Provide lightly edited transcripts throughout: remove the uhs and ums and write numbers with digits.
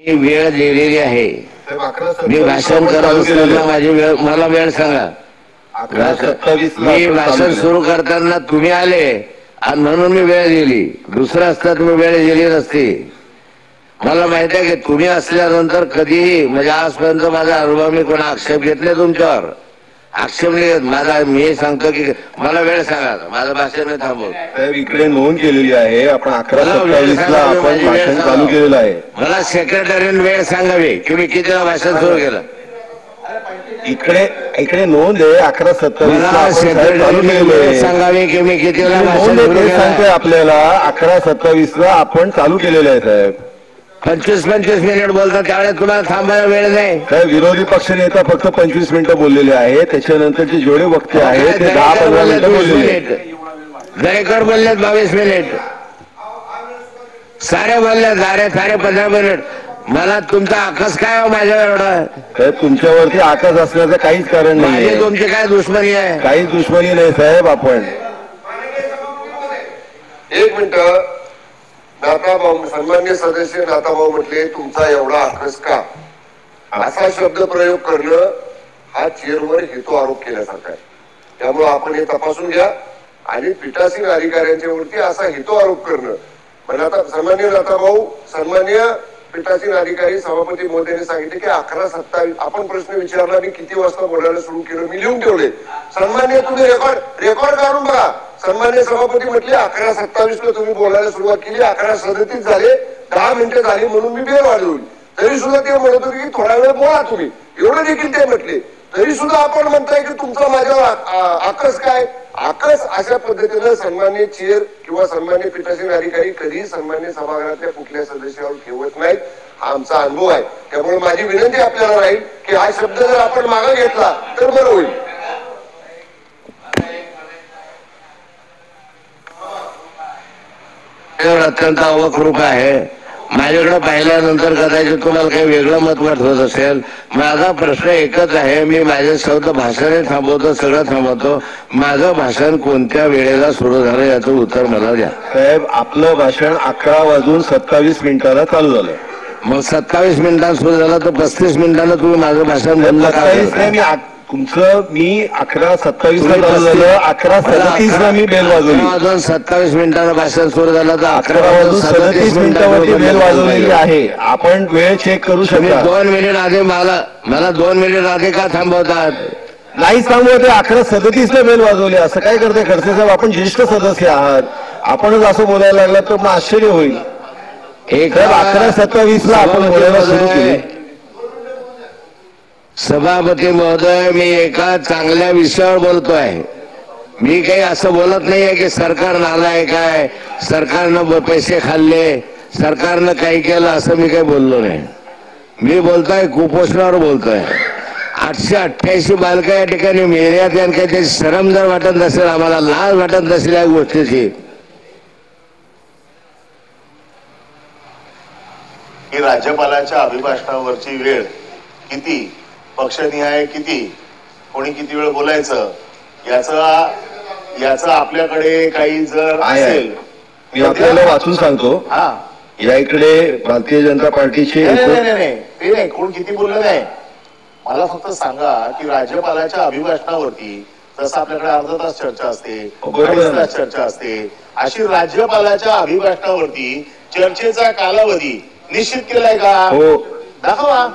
मी वेळ दिलेली आहे. मी भाषण करत असताना माझी वेळ मला वेळ सांगा. मी भाषण सुरू करताना तुम्ही आले आणि म्हणून मी वेळ दिली. दुसरं असता तुम्ही वेळ दिली नसती. मला माहित आहे की तुम्ही असल्यानंतर कधीही म्हणजे आजपर्यंत माझा अनुभव मी कोणा आक्षेप घेतले तुमच्यावर आक्षेप नाही माझा. मी सांगतो की मला वेळ सांगा. माझं भाषण मी थांबवतो. इकडे नोंद केलेली आहे. आपण 11:27 ला आपण भाषण चालू केलेलं आहे. मला सेक्रेटरीने वेळ सांगावी की मी किती वेळा भाषण सुरू केलं. इकडे नोंद आहे 11:27 ला आपण चालू केलेलं सांगावी की मी किती वेळा भाषण सुरू केलं. सांगतोय आपल्याला 11:27 ला आपण चालू केलेलं आहे साहेब. 25 मिनिट बोलतात त्यावेळेस तुम्हाला थांबायला वेळ नाही. साहेब विरोधी पक्ष नेता फक्त 25 मिनिटं बोललेले आहे. त्याच्यानंतरचे जेवढे वक्ते आहेत ते 10-15 मिनिटं बोललेले. दरेकर बोललेत 22 मिनिट. सारे बोलले सारे 15 मिनिट. मला तुमचा आकस काय हो माझ्या एवढा. साहेब तुमच्यावरती आकस असण्याचं काहीच कारण नाही. तुमची काय दुश्मनी आहे. काहीच दुश्मनी नाही साहेब. आपण एक मिनिट. नाताभाऊ सन्मान्य सदस्य नाताभाऊ म्हटले तुमचा एवढा आकस का असा शब्द प्रयोग करणं हा चेअरवर हेतू आरोप केल्यासारखा आहे. त्यामुळे आपण हे तपासून घ्या आणि पीठासीन अधिकाऱ्यांच्या वरती असा हेतू आरोप करणं म्हणजे आता सन्मान्य नाताभाऊ सन्मान्य पीठासीन अधिकारी सभापती महोदयांनी सांगितले की 11:27 आपण प्रश्न विचारला आणि किती वाजता बोलायला सुरू केलं मी लिहून ठेवले. सन्मान्य तुम्ही रेकॉर्ड काढून बघा. सन्मान्य सभापती म्हटले 11:27 ला तुम्ही बोलायला सुरुवात केली. 11:37 झाले 10 मिनिटं झाली म्हणून मी बेल वाढवली. तरी सुद्धा ते म्हणत होते की थोडा वेळ बोला तुम्ही एवढं देखील ते म्हटले. तरी सुद्धा आपण म्हणताय की तुमचा माझ्यावर आकस काय. आकस अशा पद्धतीनं सन्मान्य चेअर किंवा सन्मान्य पीठासीन अधिकारी कधी सन्मान्य सभागृहातल्या कुठल्या सदस्यावर ठेवत नाहीत. हा आमचा अनुभव आहे. त्यामुळे माझी विनंती आपल्याला राहील की हा शब्द जर आपण मागे घेतला तर बरं होईल. अत्यंत अवकृप आहे. माझ्याकडे पाहिल्यानंतर कदाचित तुम्हाला काही वेगळं मत वाटत असेल. माझा प्रश्न एकच आहे. मी माझे शब्द भाषण थांबवतो सगळं थांबवतो. माझं भाषण कोणत्या वेळेला सुरू झालं याचं उत्तर मला द्या. साहेब आपलं भाषण 11:27 चालू झालं. मग 27 मिनिटांत सुरू झालं तर 35 मिनिटांना तुम्ही माझं भाषण बंद करा. तुमचं मी 11:27 ला चालू झालं. 11:37 ला मी बेल वाजवली. 27 मिनिटांना भाषण सुरू झालं तर 11:37 मिनिटावरती बेल वाजवलेली आहे. आपण वेळ चेक करू शकता. 2 मिनिट आधी मला 2 मिनिट आधी का थांबवतात. नाही थांबवते. 11:37 ला बेल वाजवली. असं काय करते खडसे साहेब. आपण ज्येष्ठ सदस्य आहात. आपणच असं बोलायला लागला तर मग आश्चर्य होईल. 11:27 ला आपण बोलायला सुरू केली. सभापती महोदय मी एका चांगल्या विषयावर बोलतोय. मी काही असं बोलत नाहीये की सरकार नालायक आहे सरकारनं पैसे खाल्ले सरकारनं काही केलं असं मी काही बोललो नाही. मी बोलतोय कुपोषणावर बोलतोय. 888 बालका या ठिकाणी मेल्यात. आणि काही त्याची शरम जर वाटत नसेल आम्हाला लाज वाटत नसेल या गोष्टीची. ही राज्यपालाच्या अभिभाषणावरची वेळ किती पक्षनिहाय किती कोणी किती वेळ बोलायचं याचं आपल्याकडे काही जर असेल मी आपल्याला वाचून सांगतो. हा या इकडे भारतीय जनता पार्टीचे ते नाही कोण किती बोललं नाही. मला फक्त सांगा की राज्यपालाच्या अभिभाषणावरती जसं आपल्याकडे अर्धा तास चर्चा असते 40 तास चर्चा असते अशी राज्यपालाच्या अभिभाषणावरती चर्चेचा कालावधी निश्चित केलाय का. हो दाखवा.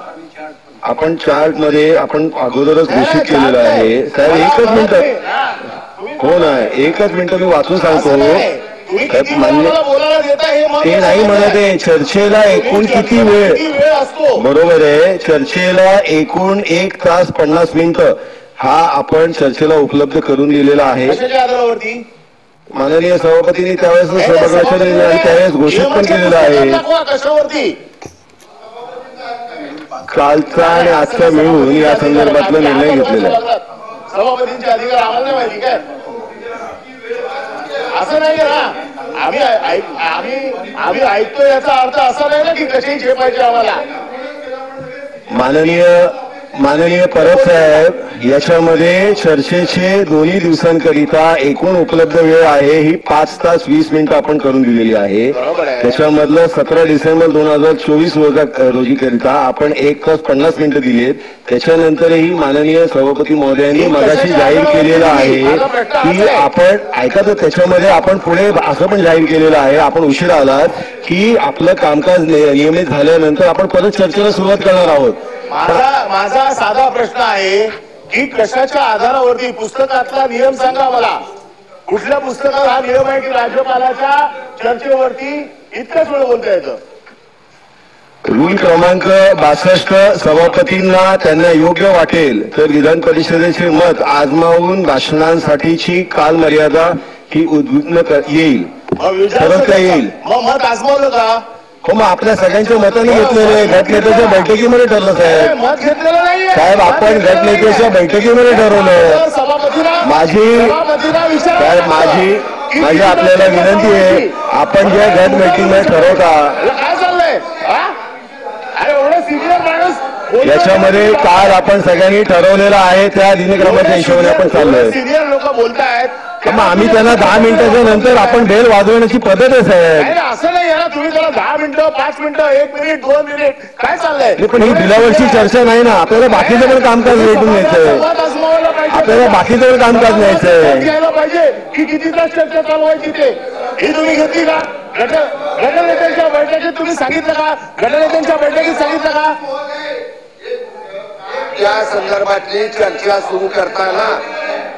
आपण चार्ट मध्ये आपण अगोदरच घोषित केलेलं आहे. साहेब एकच मिनिट. हो ना एकच मिनिट मी वाचून सांगतो. ते नाही म्हणत आहे चर्चेला एकूण किती वेळ असतो. बरोबर आहे. चर्चेला एकूण 1 तास 50 मिनिटं हा आपण चर्चेला उपलब्ध करून दिलेला आहे. आधारावरती माननीय सभापतींनी त्यावेळेस सभागृहाच्या त्यावेळेस घोषित पण केलेलं आहे. कशावरती कालचा आणि आजचा मिळून या संदर्भातला निर्णय घेतलेला आहे. सभापतींचे अधिकार आम्हाला नाही माहिती काय. असं नाही ना. आम्ही ऐकतो याचा अर्थ असा नाही ना की कशी झेपायचे आम्हाला. माननीय परब साहेब, याच्यामध्ये चर्चेचे दोन्ही दिवसांकरिता एकूण उपलब्ध वेळ आहे ही 5 तास 20 मिनिटं आपण करून दिलेली आहे. त्याच्यामधलं 17 डिसेंबर 2024 रोजी करिता आपण 1 तास 50 मिनिटं दिलीत. त्याच्यानंतरही माननीय सभापती महोदयांनी मगाशी जाहीर केलेलं आहे की आपण ऐका, तर त्याच्यामध्ये आपण पुढे असं पण जाहीर केलेलं आहे, आपण उशीर आलात की आपलं कामकाज नियमित झाल्यानंतर आपण परत चर्चेला सुरुवात करणार आहोत. माझा साधा प्रश्न आहे की कशाच्या आधारावरती, पुस्तकातला नियम सांगा मला, कुठल्या पुस्तकात हा नियम आहे की राज्यपालाच्या चर्चेवरती इतकंच वेळ बोलता येतं? रूल क्रमांक 62, सभापतींना त्यांना योग्य वाटेल तर विधान परिषदेचे मत आजमावून भाषणांसाठीची कालमर्यादा ही उद्विग्न येईल, परत येईल. मग मत आजमावलं का? हो, मग आपल्या सगळ्यांच्या मताने घेतलेलं आहे. गटनेत्याच्या बैठकीमध्ये ठरलं साहेब. मत घेतलेलं नाहीये साहेब, आपण गटनेत्याच्या बैठकीमध्ये ठरवलं. माझी आपल्याला विनंती आहे, आपण ज्या गट मीटिंगमध्ये ठरवता काय चाललंय? अरे एवढं सिनियर माणूस, याच्यामध्ये काल आपण सगळ्यांनी ठरवलेलं आहे त्या दिनक्रमाच्या हिशोबाने आपण चाललोय. सिनियर लोक बोलतायत, मग आम्ही त्यांना 10 मिनिटाच्या नंतर आपण बेल वाजवण्याची पद्धत आहे साहेब. असं नाही ना, तुम्ही त्याला 10 मिनिटं 5 मिनिटं 1 मिनिट 2 मिनिट काय चाललंय? पण ही बिलावरची चर्चा नाही ना, आपल्याला बाकीचं पण कामकाज भेटून घ्यायचंय, आपल्याला बाकीचं पण कामकाज न्यायचंय. घ्यायला पाहिजे की किती तास चर्चा चालवायची ते, ही तुम्ही घेतली का? गटनेत्यांच्या बैठकीत तुम्ही सांगितलं का? गटनेत्यांच्या बैठकीत सांगितलं का? या संदर्भातली चर्चा सुरू करताना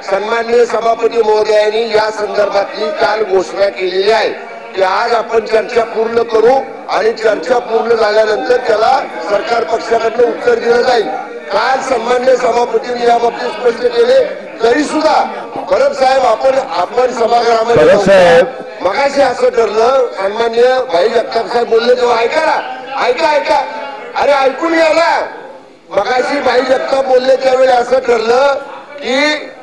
सन्माननीय सभापती महोदयांनी या संदर्भातली काल घोषणा केलेली आहे की आज आपण चर्चा पूर्ण करू आणि चर्चा पूर्ण झाल्यानंतर त्याला सरकार पक्षाकडनं उत्तर दिलं जाईल. काल सन्माननीय सभापतींनी या बाबतीत स्पष्ट केले, तरी सुद्धा परब साहेब आपण सभागृहामध्ये मगाशी असं ठरलं, सन्माननीय भाई जगताप साहेब बोलले तेव्हा ऐका, अरे ऐकून घ्या ना. मगाशी भाई जगताप बोलले त्यावेळी असं ठरलं की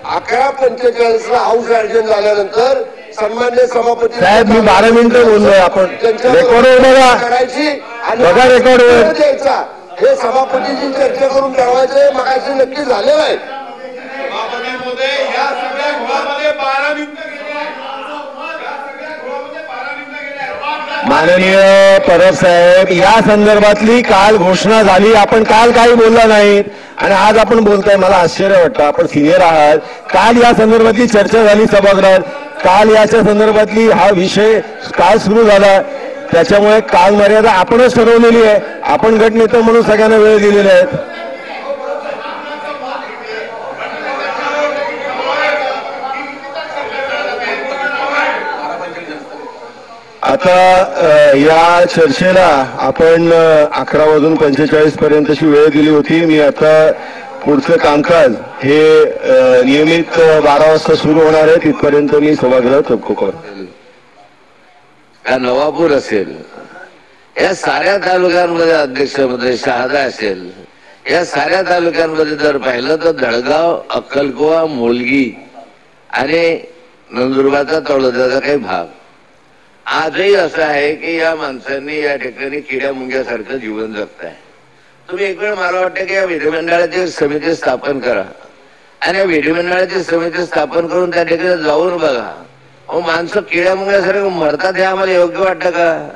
11:45 हाऊस ऍडजन झाल्यानंतर सन्मान्य सभापती साहेब, मी 12 मिनिटं बोललोय. आपण रेकॉर्डवर करायची आणि बघा, रेकॉर्डवर द्यायचा, हे सभापतीची चर्चा करून ठरवायचं. मगाशी नक्की झालेलं आहे. माननीय परब साहेब, या संदर्भातली काल घोषणा झाली, आपण काल काही बोलला नाहीत आणि आज आपण बोलताय. मला आश्चर्य वाटतं, आपण सिनियर आहात. काल या संदर्भातली चर्चा झाली सभागृहात, काल याच्या संदर्भातली हा विषय काल सुरू झाला, त्याच्यामुळे काल मर्यादा आपणच ठरवलेली आहे. आपण गटनेते म्हणून सगळ्यांना वेळ दिलेला आहे. आता या चर्चेला आपण 11:45 पर्यंतची वेळ दिली होती. मी आता पुढचं कामकाज हे नियमित 12 वाजता सुरू होणार आहे, तिथपर्यंत मी सभागृह तहकूब करतो. नवापूर असेल, या साऱ्या तालुक्यांमध्ये अध्यक्षमध्ये शहादा असेल, या साऱ्या तालुक्यांमध्ये जर पाहिलं तर धडगाव, अक्कलकुवा, मोलगी आणि नंदुरबारचा तळोद्याचा काही भाग आजही असं आहे की या माणसांनी या ठिकाणी किड्या मुंग्यासारखं जीवन जगत आहे. तुम्ही एक वेळ मला वाटतं की या विधिमंडळाची समिती स्थापन करा आणि या विधिमंडळाची समिती स्थापन करून त्या ठिकाणी जाऊन बघा. अहो, माणसं किड्या मुंग्यासारखं मरतात हे आम्हाला योग्य वाटतं का?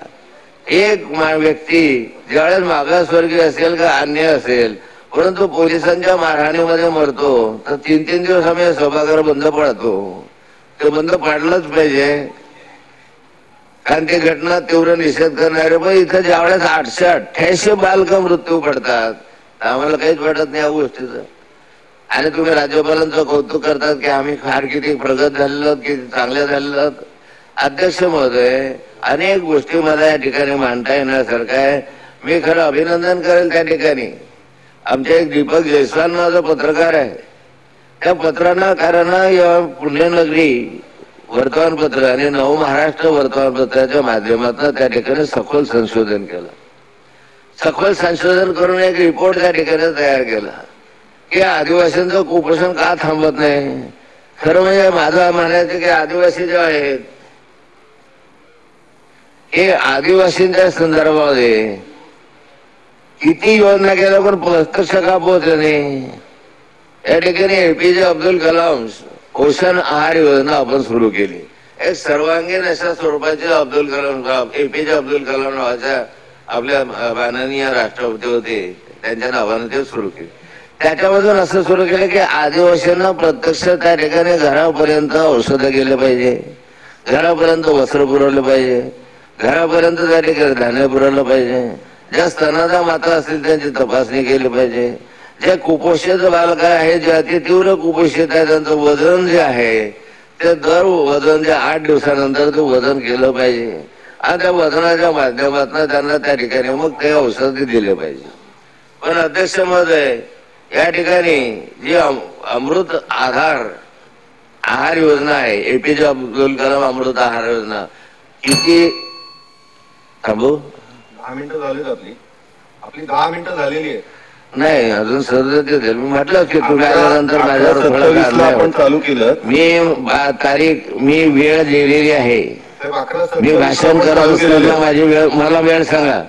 एक व्यक्ती ज्यावेळेस मागासवर्गीय असेल का अन्य असेल, परंतु पोलिसांच्या मारहाणीमध्ये मरतो तर 3-3 दिवस आम्ही सभागृह बंद पडतो. ते बंद पाडलंच पाहिजे, कारण ती घटना तीव्र निषेध करणारे. पण इथं ज्यावेळेस 888 बालक मृत्यू पडतात आम्हाला काहीच वाटत नाही या गोष्टीचं. आणि तुम्ही राज्यपालांचं कौतुक करतात की आम्ही फार किती प्रगत झालेलो, किती चांगल्या झालेलो. अध्यक्ष महोदय, अनेक गोष्टी मला या ठिकाणी मांडता येण्यासारखं आहे. मी खरं अभिनंदन करेल त्या ठिकाणी. आमचे एक दीपक जयस्वाल नावाचा पत्रकार आहे, त्या पत्रानं कारण या पुण्यनगरी वर्तमानपत्र आणि नव महाराष्ट्र वर्तमानपत्राच्या माध्यमातून त्या ठिकाणी सखोल संशोधन केलं. सखोल संशोधन करून एक रिपोर्ट त्या ठिकाणी तयार केला की आदिवासींचं कुपोषण का थांबत नाही. खरं म्हणजे माझं म्हणायचं की आदिवासी जे आहेत हे आदिवासींच्या संदर्भामध्ये किती योजना केल्या पण प्रत्यक्ष का पोहोचले नाही. या ठिकाणी एपीजे अब्दुल कलाम पोषण आहार योजना आपण सुरू केली. एक सर्वांगीण अशा स्वरूपाचे अब्दुल कलाम एपीजे अब्दुल कलाम नावाच्या आपल्या माननीय राष्ट्रपती होते त्यांच्या नावाने ते सुरू केले. त्याच्यामधून असं सुरू केलं की आदिवासींना प्रत्यक्ष त्या ठिकाणी घरापर्यंत औषधं गेले पाहिजे, घरापर्यंत वस्त्र पुरवले पाहिजे, घरापर्यंत त्या ठिकाणी धान्य पुरवलं पाहिजे, ज्या स्तनाचा माता असतील त्यांची तपासणी केली पाहिजे, जे कुपोषित बालक आहे जे अति तीव्र कुपोषित आहे त्यांचं वजन जे आहे ते दर वजन जे 8 दिवसानंतर ते वजन केलं पाहिजे आणि त्या वजनाच्या माध्यमातून त्यांना त्या ठिकाणी मग ते औषध दिले पाहिजे. पण अध्यक्ष महोदय या ठिकाणी जी अमृत आहार योजना आहे एपीजे अब्दुल कलाम अमृत आहार योजना किती थांबू 10 मिनिटं झालीत आपली 10 मिनिटं झालेली आहे. नाही अजून सदस्य मी म्हटलं की तुम्ही आल्यानंतर माझ्यावर आपण चालू केलं. मी वेळ दिलेली आहे. मी भाषण करत असताना माझी वेळ मला वेळ सांगा.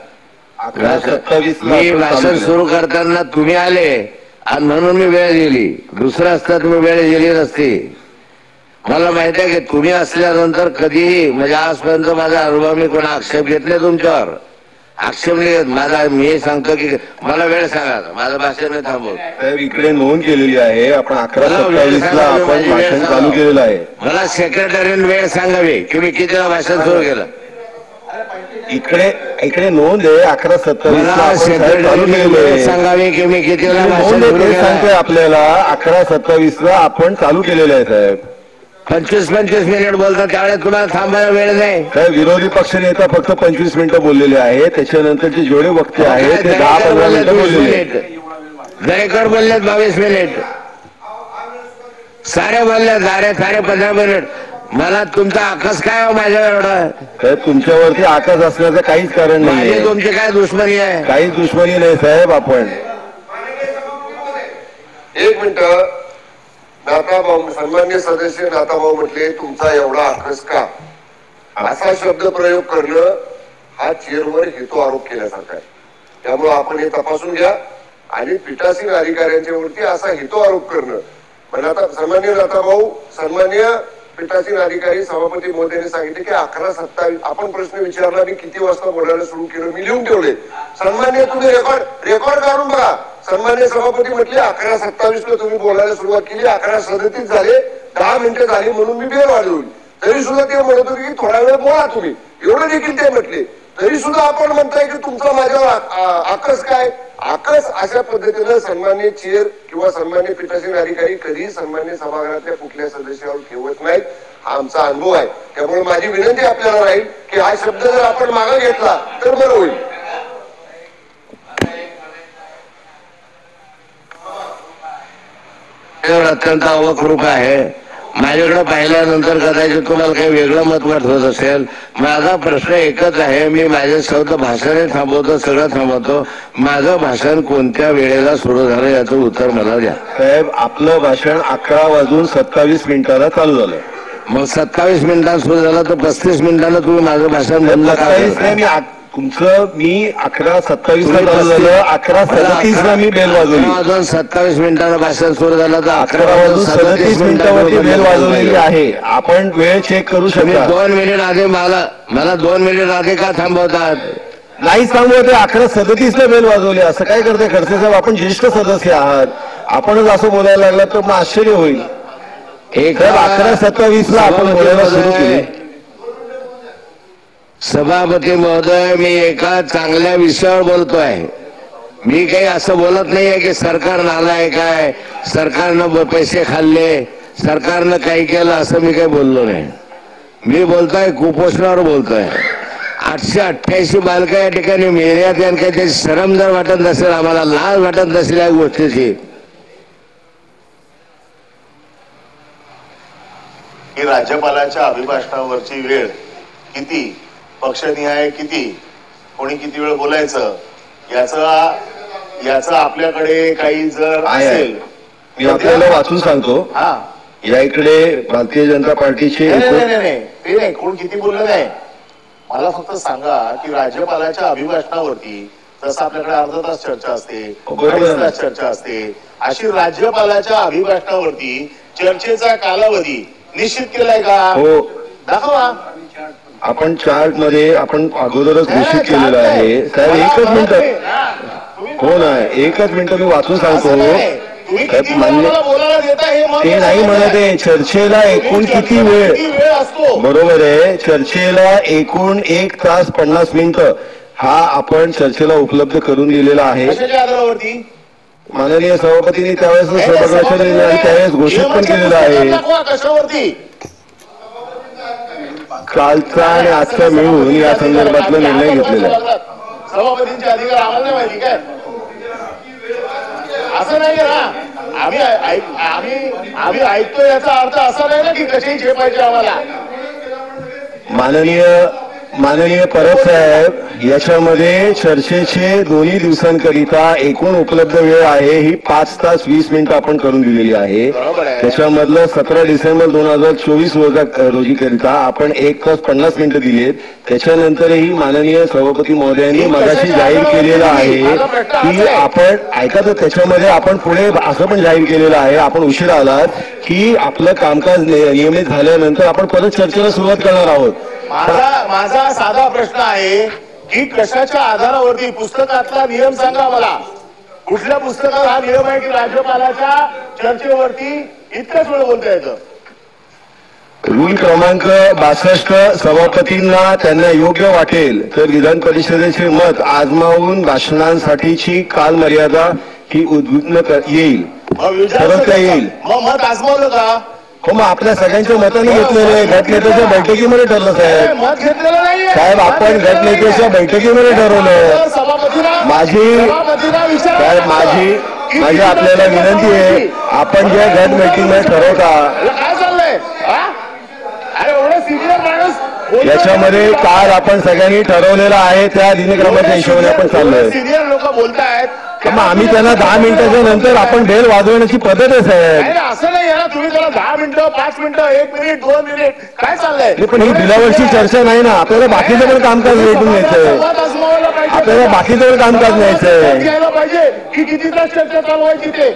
मी भाषण सुरू करताना तुम्ही आले आणि म्हणून मी वेळ दिली. दुसरं असता तुम्ही वेळ दिली नसती. मला माहिती आहे की तुम्ही असल्यानंतर कधीही म्हणजे आजपर्यंत माझा अनुभव मी कोणा आक्षेप घेत नाही तुमच्यावर. आक्षेप नाही माझा. मी सांगतो की मला वेळ सांगा. माझं भाषण नाही थांबवत. साहेब इकडे नोंद केलेली आहे. आपण 11:27 ला आपण भाषण चालू केलेलं आहे. मला सेक्रेटरीने वेळ सांगावी की मी कितीला भाषण सुरू केलं. इकडे नोंद आहे 11:27 ला आपण चालू केलेलं सांगावे की मी कितीला भाषण सुरू केलं. सांगतोय आपल्याला 11:27 ला आपण चालू केलेलं आहे साहेब. 25 मिनिट बोलतात त्यावेळेस तुम्हाला थांबायला वेळ नाही. विरोधी पक्ष नेता फक्त 25 मिनिटं बोललेले आहेत. त्याच्यानंतरचे जेवढे वक्ते आहेत ते 10-15 मिनिटं बोललेले. दरेकर बोललेत 22 मिनिट. सारे बोलले सारे 15 मिनिट. मला तुमचा आकाश काय हो माझ्या एवढा. तुमच्यावरती आकाश असण्याचं काहीच कारण नाही. तुमची काय दुश्मनी आहे. काहीच दुश्मनी नाही साहेब. आपण 1 मिनिट. नाथाभाऊ सन्मान्य सदस्य नाथाभाऊ म्हटले तुमचा एवढा आक्रोश का. असा शब्द प्रयोग करणं हा चेअरवर हेतू आरोप केल्यासारखा आहे. त्यामुळे आपण हे तपासून घ्या आणि पीठासीन अधिकाऱ्यांच्या वरती असा हेतू आरोप करणं. पण आता सन्मान्य नाथाभाऊ सन्मान्य पीठासीन अधिकारी सभापती महोदयांनी सांगितले की 11:27 आपण प्रश्न विचारला आणि किती वाजता बोलायला सुरू केलं मी लिहून ठेवले. सन्मान्य तुम्ही रेकॉर्ड काढून बघा. सन्मान्य सभापती म्हटले 11:27 ला तुम्ही बोलायला सुरुवात केली. 11:37 झाले. 10 मिनिटं झाली म्हणून मी बेल वाढवली. तरी सुद्धा ते म्हणत होते की थोडा वेळ बोला तुम्ही. एवढं देखील ते म्हटले. तरी सुद्धा आपण म्हणताय की तुमचा माझ्यावर आकस काय. आकस अशा पद्धतीनं सन्मान्य चेअर किंवा सन्मान्य पीठासीन अधिकारी कधी सन्मान्य सभागृहातल्या कुठल्या सदस्यावर ठेवत नाहीत. हा आमचा अनुभव आहे. त्यामुळे माझी विनंती आपल्याला राहील की हा शब्द जर आपण मागे घेतला तर बरं होईल. अत्यंत अवकृप आहे. माझ्याकडे पाहिल्यानंतर कदाचित तुम्हाला काही वेगळं मत वाटत असेल. माझा प्रश्न एकच आहे. मी माझे शब्द भाषण थांबवतो सगळं थांबवतो. माझं भाषण कोणत्या वेळेला सुरू झालं याचं उत्तर मला द्या. साहेब आपलं भाषण 11:27 चालू झालं. मग 27 मिनिटांत सुरू झालं तर 35 मिनिटांना तुम्ही माझं भाषण बंद करा. तुमचं मी 11:27 ला चालू झालं. 11:37 ला मी बेल वाजवली. 27 मिनिटांना भाषण सुरू झालं तर 11:37 मिनिटावरती बेल वाजवलेली आहे. आपण वेळ चेक करू शकता. 2 मिनिट आधी मला 2 मिनिट आधी का थांबवतात. नाही थांबवते. 11:37 ला बेल वाजवली. असं काय करते खडसे साहेब. आपण ज्येष्ठ सदस्य आहात. आपणच असं बोलायला लागला तर मग आश्चर्य होईल. 11:27 ला आपण बोलायला सुरू केली. सभापती महोदय मी एका चांगल्या विषयावर बोलतोय. मी काही असं बोलत नाहीये की सरकार नालायक आहे, सरकारनं पैसे खाल्ले, सरकारनं काही केलं असं मी काही बोललो नाही. मी बोलतोय कुपोषणावर बोलतोय. 888 बालका या ठिकाणी मेल्यात. काही त्याची शरम जर वाटत नसेल आम्हाला लाज वाटत नसेल या गोष्टीची की राज्यपालाच्या अभिभाषणावरची वेळ किती पक्षनिहाय किती कोणी किती वेळ बोलायचं याचं आपल्याकडे काही जर असेल मी आपल्याला वाचून सांगतो. हा या इकडे भारतीय जनता पार्टीचे ते नाही कोण किती बोललं नाही. मला फक्त सांगा की राज्यपालाच्या अभिभाषणावरती तसं आपल्याकडे अर्धा तास चर्चा असते, 2.5 तास चर्चा असते. अशी राज्यपालाच्या अभिभाषणावरती चर्चेचा कालावधी निश्चित केलाय का? हो, दाखवा. आपण चार्ट मध्ये आपण अगोदरच घोषित केलेलं आहे. साहेब एकच मिनिट, हो ना, एकच मिनिट मी वाचून सांगतो. तुम्ही किती वेळ मला बोलायला देता हे ते नाही म्हणत आहे. चर्चेला एकूण किती वेळ असतो? बरोबर आहे. चर्चेला एकूण 1 तास 50 मिनिटं हा आपण चर्चेला उपलब्ध करून दिलेला आहे. कशाच्या आधारावरती? माननीय सभापतींनी त्यावेळेस सभागृहाच्या निर्णय त्यावेळेस घोषित पण केलेलं आहे. कशावरती? कालचा आणि आजचा मिळून या संदर्भातला निर्णय घेतलेला आहे. सभापतींचे अधिकार आम्हाला नाही माहिती काय? असं नाही ना, आम्ही ऐकतो याचा अर्थ असा नाही ना की कशाही झेपायचे आम्हाला. माननीय परब साहेब, याच्यामध्ये चर्चेचे दोन्ही दिवसांकरिता एकूण उपलब्ध वेळ आहे ही 5 तास 20 मिनिटं आपण करून दिलेली आहे. त्याच्यामधलं 17 डिसेंबर 2024 रोजी करिता आपण 1 तास 50 मिनिटं दिलीत. त्याच्यानंतरही माननीय सभापती महोदयांनी मगाशी जाहीर केलेलं आहे की आपण ऐका, तर त्याच्यामध्ये आपण पुढे असं पण जाहीर केलेलं आहे, आपण उशिरा आलात की आपलं कामकाज नियमित झाल्यानंतर आपण परत चर्चेला सुरुवात करणार आहोत. माझा साधा प्रश्न आहे की कशाच्या आधारावरती? पुस्तकातला नियम सांगा मला. कुठल्या पुस्तकात हा नियम आहे की राज्यपालाच्या चर्चेवरती इतकंच वेळ बोलता येतं? रूल क्रमांक 62, सभापतींना त्यांना योग्य वाटेल तर विधान परिषदेचे मत आजमावून भाषणांसाठीची कालमर्यादा ही उद्विग्न येईल, ठरवता येईल. मग मत आजमावलं का? हो, मग आपल्या सगळ्यांच्या मताने घेतलेले गटनेत्याच्या बैठकीमध्ये ठरलं साहेब. मत घेतलेलं नाही साहेब, आपण गटनेत्याच्या बैठकीमध्ये ठरवलं. माझी आपल्याला विनंती आहे, आपण ज्या गट मीटिंग मध्ये ठरवता काय चाललंय? अरे एवढं सिनियर माणूस याच्यामध्ये काल आपण सगळ्यांनी ठरवलेलं आहे त्या दिनक्रमाच्या हिशोबाने आपण चाललोय. सिनियर लोक बोलतायत, मग आम्ही त्यांना 10 मिनिटाच्या नंतर आपण बेल वाजवण्याची पद्धत आहे साहेब. असं नाही ना, तुम्ही त्याला 10 मिनिटं 5 मिनिटं 1 मिनिट 2 मिनिट काय चाललंय? पण ही बिलावरची चर्चा नाही ना, आपल्याला बाकीचं पण कामकाज भेटून न्यायचंय, आपल्याला बाकीचं पण कामकाज न्यायचंय. घ्यायला पाहिजे की किती तास चर्चा चालवायची ते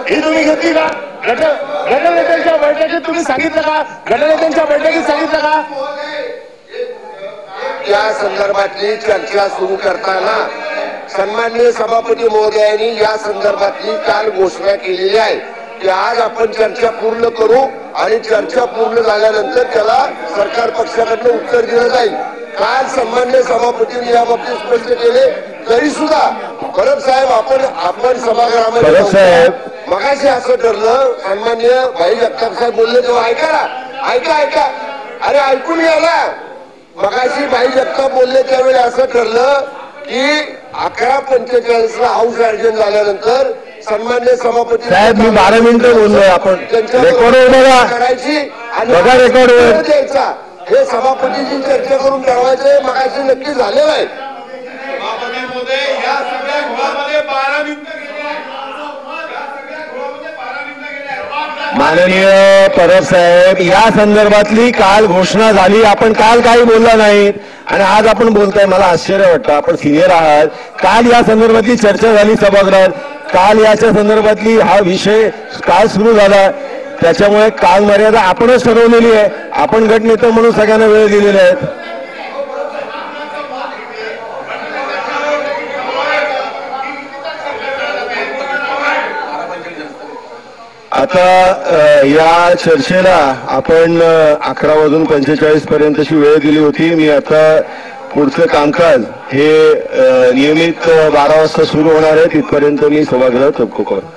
ही तुम्ही घेतली का? गटनेत्यांच्या बैठकीत तुम्ही सांगितलं का? गटनेत्यांच्या बैठकीत सांगितलं का? या संदर्भातली चर्चा सुरू करताना सन्माननीय सभापती महोदयांनी या संदर्भातली काल घोषणा केलेली आहे की आज आपण चर्चा पूर्ण करू आणि चर्चा पूर्ण झाल्यानंतर त्याला सरकार पक्षाकडनं उत्तर दिलं जाईल. काल सन्माननीय सभापतींनी या बाबतीत स्पष्ट केले, तरी सुद्धा परब साहेब आपण सभागृहामध्ये मगाशी असं ठरलं, सन्माननीय भाई जगताप साहेब बोलले तेव्हा ऐका अरे ऐकून घ्या ना. मगाशी भाई जगताप बोलले त्यावेळी असं ठरलं की 11:45 हाऊस अर्जन झाल्यानंतर सन्माननीय सभापती साहेब, मी 12 मिनिटं बोललोय. आपण रेकॉर्डवर करायची आणि बघा, रेकॉर्डवर द्यायचा. हे सभापतीची चर्चा करून ठरवायचे मगाशी नक्की झालेलं आहे. माननीय परब साहेब, या संदर्भातली काल घोषणा झाली, आपण काल काही बोलला नाहीत आणि आज आपण बोलताय. मला आश्चर्य वाटतं, आपण सिनियर आहात. काल या संदर्भातली चर्चा झाली सभागृहात, काल याच्या संदर्भातली हा विषय काल सुरू झाला, त्याच्यामुळे काल मर्यादा आपणच ठरवलेली आहे. आपण गटनेते म्हणून सगळ्यांना वेळ दिलेले आहेत. आता या चर्चेला आपण 11:45 पर्यंतची वेळ दिली होती. मी आता पुढचं कामकाज हे नियमित 12 वाजता सुरू होणार आहे, तिथपर्यंत मी सभागृह तहकूब करतो.